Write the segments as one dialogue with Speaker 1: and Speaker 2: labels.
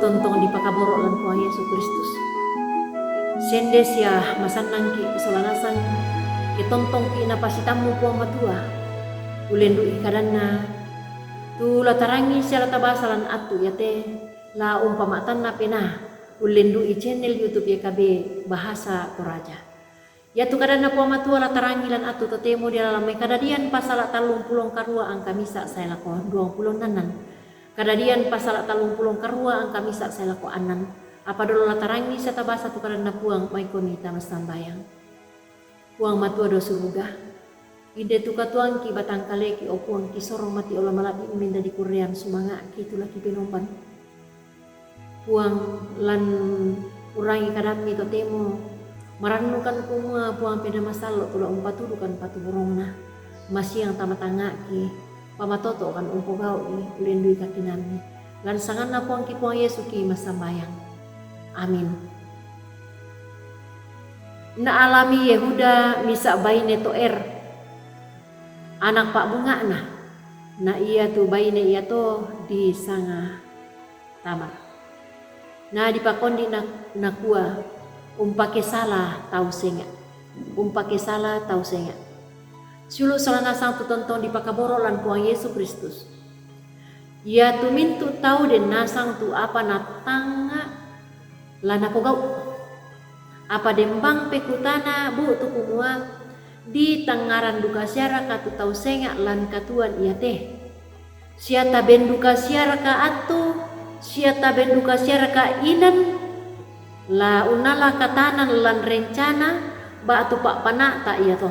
Speaker 1: tontong di pakaboro lan Tuhan Yesus Kristus. Sende sia masanang ki solanasang ki tontong ki napasitamu puang matua. Ulendu ikadanna tu latarangi sia latabasalan atu yate la umpamatan na pena ulendu i channel YouTube YKB Bahasa Toraja. Ya tu kadanna puang matua latarangi lan atu totemo dia dalam kadadian pasal 30 karua angka misa saya lako 20 nanan. Kadadian pasal 30 karua angka misa saya lako anan. Apa dulu latarangi sa tabasa tu kadanna puang mai konita masambayang. Puang matua do suruga. Ide tu katuang ki batang kale ki opuang ki sorong mati olah malabi minda di Korean sumanga ki itulah ki penomban. Puang lan urangi kadami totemo maranukan kumua puang pena masalo tula umpatudukan patu burongna masih yang tamatanga ki pamatoto kan umpo gau i ulendui kakinami lan sanganna puang ki puang Yesu ki masambayang. Amin. Na alami Yehuda misa baine toer anak pak bunga na iya tu baine iya to di sanga tamar na dipakondi na kuah umpake salah tau senga sulu solana sang tu tonton di pakaboro lan Puang Yesus Kristus ia tu mintu tau den nasang tu apa na tanga lan ako gau apa dembang pekutana bu tu kumua di tangaran duka siara ka tu tau senga lan katuan ia teh siata benduka siara ka atu siata benduka siara ka inan la unala katanan lan rencana ba tu pak pana ta iya to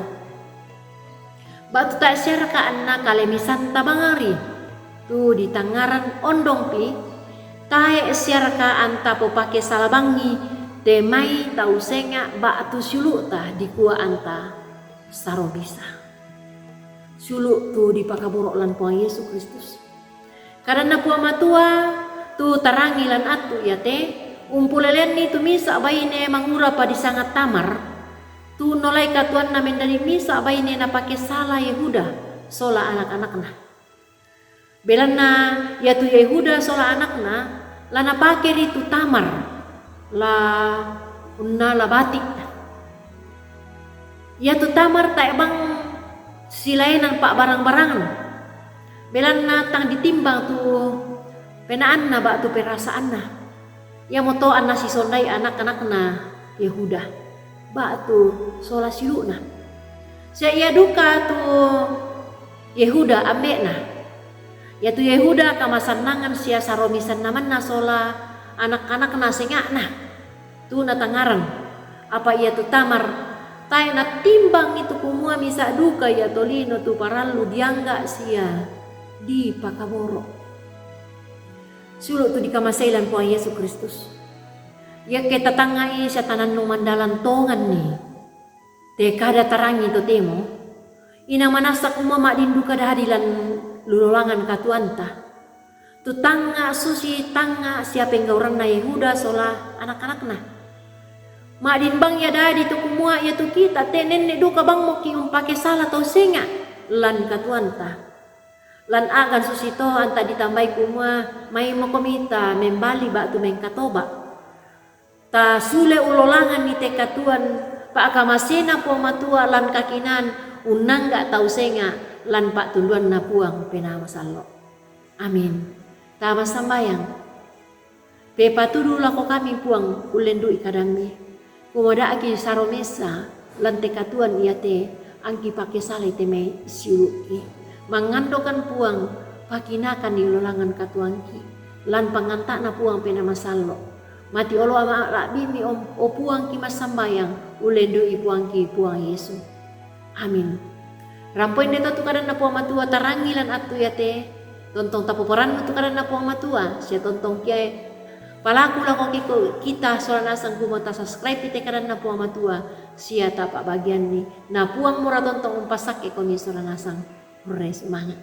Speaker 1: ba tu tak siara ka anna kalemisan tabangari tu di tangaran ondong pi tae siara ka anta po pake salabangi temai tau senga ba tu sulu ta di kua anta saro bisa sulu tu di pakaboro lan Puang Yesus Kristus karena puang matua tu tarangi lan atu ya te umpulelen ni tu misa baine mangura pa di sangat tamar tu nolai katuan na mendali misa baine na pake salah Yehuda sola anak-anakna belanna ya tu Yehuda sola anakna lana pake di tu tamar la unna la batik ya tu tamar tak bang silainan pak barang-barangan belan natang ditimbang tu penaan na ba tu perasaan na ya moto anna si sondai anak-anak na Yehuda ba tu sola silu na sia ia duka tu Yehuda ambe na ya tu Yehuda kamasanangan sia saromisan naman na sola anak-anak na senga na tu natangaran apa ia tu tamar tay na timbang itu kumua misa duka ya tolino tu paralu diangga sia di pakaboro sulu tu di kamasailan Puang Yesus Kristus ya kita tangai sa tanan no mandalan tongan ni te kada tarangi to temo ina manasa kumama dindu kada hadilan lululangan katuanta tu tanga susi tanga siapa yang gaurang na Yehuda sola anak-anak na Madin bang ya dadi tu kumua ya tu kita tenen ne duka bang mo ki umpake salah tau senga lan katuanta lan agan susito anta ditambay kumua may mo komita membali ba tu mengkatoba ta sule ulolangan ni te katuan pa akamasena po matua lan kakinan unang ga tau senga lan pak tunduan na puang pena masallo. Amin. Tama sambayang pepa tudu lako kami puang ulendu ikadami kumada aki saromesa lante katuan iate angki pake salai teme siuluki mangandokan puang pakinakan di lolangan katuangki lan panganta na puang pena masallo mati olo ama rabimi o puang ki masambayang ulendu i puang ki puang Yesu. Amin. Rampoin deta tu kadan na puang matua tarangilan atu yate tontong tapoporan tu kadan na puang matua sia tontong kiai palaku lako kita soalnya sang kumota subscribe ite kadan na puang matua sia tapak bagian ni na puang mura tontong umpasak ekonomi soalnya sang semangat.